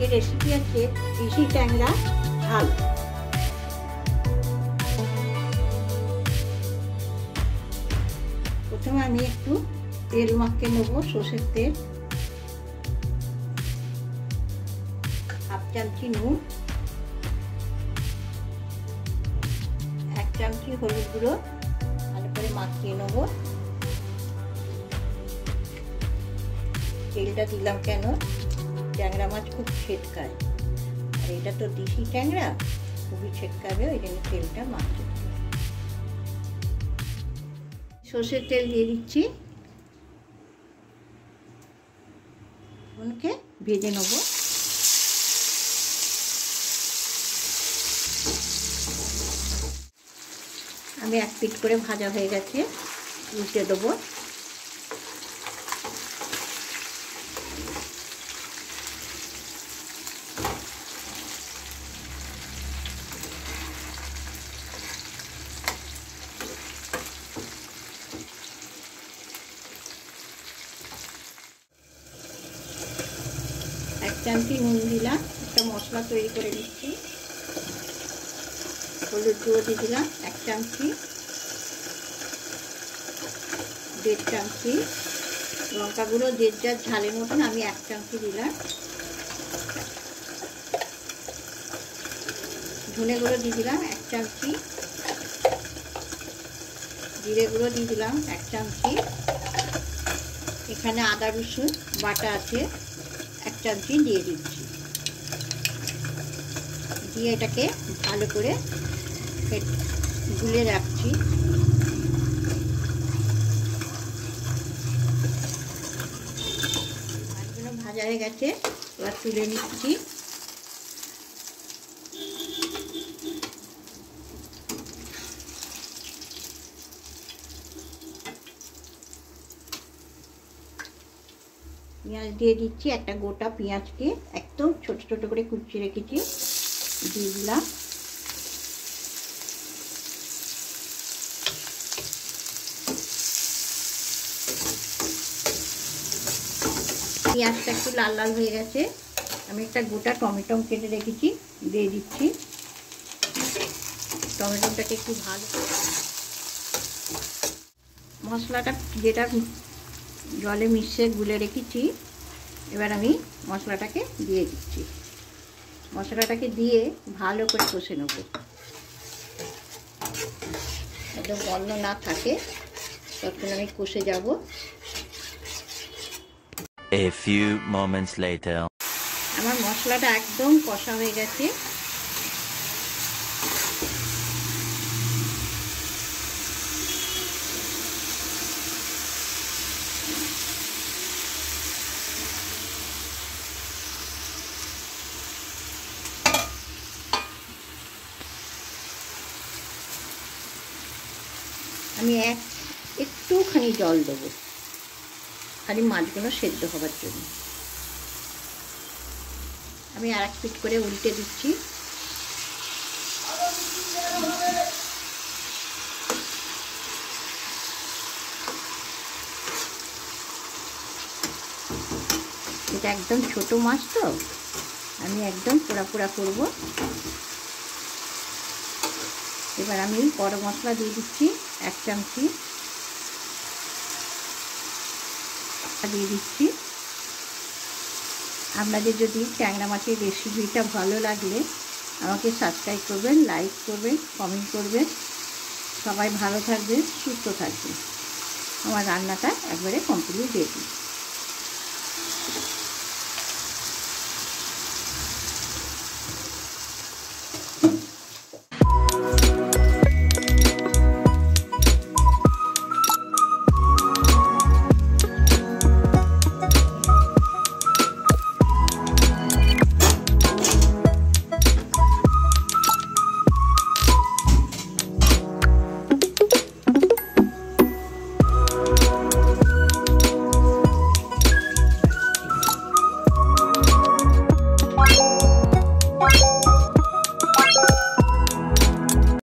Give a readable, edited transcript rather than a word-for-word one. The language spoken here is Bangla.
আজকের রেসিপি আছে দেশি ট্যাংরা ঝাল। প্রথমে আমি একটু তেল মাখিয়ে নেব, সর্ষের তেল, হাফ চামচি নুন, 1 চামচি হলুদ গুঁড়ো ভালো করে মাখিয়ে নেব। তেলটা দিলাম কেন, ট্যাংরা মাছ খুব ছেটকায়, আর এটা তো দেশি ট্যাংরা, খুবই ছেটকাবে, ওই জন্য তেলটা মাখিয়ে। সর্ষের তেল দিয়ে দিচ্ছি, ওকে ভেজে নেব। আমি 1 পিঠ করে ভাজা হয়ে গেছে, উল্টে দেবো। এক চামচি নুন দিলাম, একটা মশলা তৈরি করে নিচ্ছি। হলুদ গুঁড়ো দিয়ে দিলাম 1 চামচি, 1.5 চামচি, লঙ্কা গুঁড়ো যে যার ঝালের মতন, আমি 1 চামচি দিলাম। ধনে গুঁড়ো দিয়ে দিলাম 1 চামচি, জিরে গুঁড়ো দিয়ে দিলাম 1 চামচি। এখানে আদা রসুন বাটা আছে, 1 চামচি দিয়ে দিচ্ছি। দিয়ে এটাকে ভালো করে গুলে রাখছি। মাছগুলো ভাজা হয়ে গেছে, এবার তুলে নিচ্ছি। পেঁয়াজ দিয়ে দিচ্ছি, একটা গোটা পেঁয়াজকে একদম ছোট ছোট করে কুচিয়ে রেখেছি, দিয়ে দিলাম। পেঁয়াজটা একটু লাল লাল হয়ে গেছে, আমি একটা গোটা টমেটো কেটে রেখেছি, দিয়ে দিচ্ছি। টমেটোটাকে একটু ভালো, মশলাটা যেটা জলে মিশিয়ে গুলে রেখেছি, এবার আমি মশলাটাকে দিয়ে দিচ্ছি। মশলাটাকে দিয়ে ভালো করে কষে নেব, একদম গন্ধ না থাকে তখন আমি কষে যাব। A few moments later. আমার মশলাটা একদম কষা হয়ে গেছে। আমি একটুখানি জল দেবো, খালি মাছগুলো সেদ্ধ হবার জন্য। আমি আর 1 পিঠ করে উল্টে দিচ্ছি। এটা একদম ছোট মাছ তো, আমি একদম পোড়া পোড়া করবো। এবার আমি গরম মশলা দিয়ে দিচ্ছি 1 চামচি, দিয়ে দিচ্ছি। আপনাদের যদি ট্যাংরা মাছের রেসিপিটা ভালো লাগলে আমাকে সাবস্ক্রাইব করবেন, লাইক করবেন, কমেন্ট করবেন। সবাই ভালো থাকবেন, সুস্থ থাকবেন। আমার রান্নাটা একবারে কমপ্লিট রেডি।